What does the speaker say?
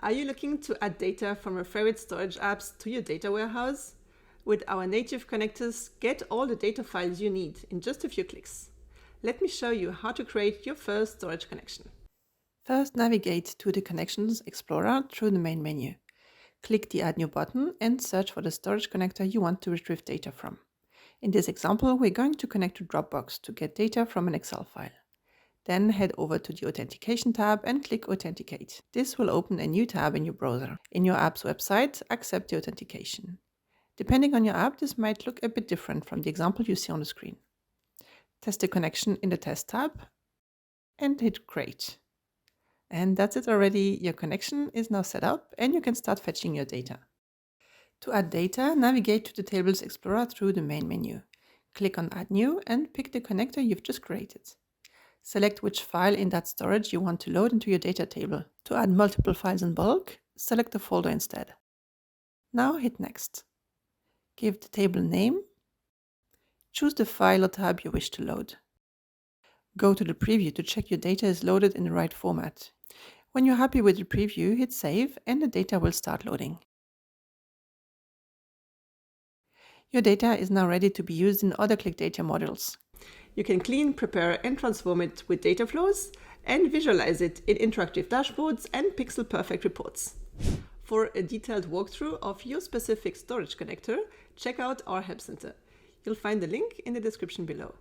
Are you looking to add data from your favorite storage apps to your data warehouse? With our native connectors, get all the data files you need in just a few clicks. Let me show you how to create your first storage connection. First, navigate to the Connections Explorer through the main menu. Click the Add New button and search for the storage connector you want to retrieve data from. In this example, we're going to connect to Dropbox to get data from an Excel file. Then head over to the Authentication tab and click Authenticate. This will open a new tab in your browser. In your app's website, accept the authentication. Depending on your app, this might look a bit different from the example you see on the screen. Test the connection in the Test tab and hit Create. And that's it already. Your connection is now set up and you can start fetching your data. To add data, navigate to the Tables Explorer through the main menu. Click on Add New and pick the connector you've just created. Select which file in that storage you want to load into your data table. To add multiple files in bulk, select the folder instead. Now hit Next. Give the table name. Choose the file or tab you wish to load. Go to the preview to check your data is loaded in the right format. When you're happy with the preview, hit Save and the data will start loading. Your data is now ready to be used in other ClicData modules. You can clean, prepare and transform it with data flows and visualize it in interactive dashboards and pixel-perfect reports. For a detailed walkthrough of your specific storage connector, check out our Help Center. You'll find the link in the description below.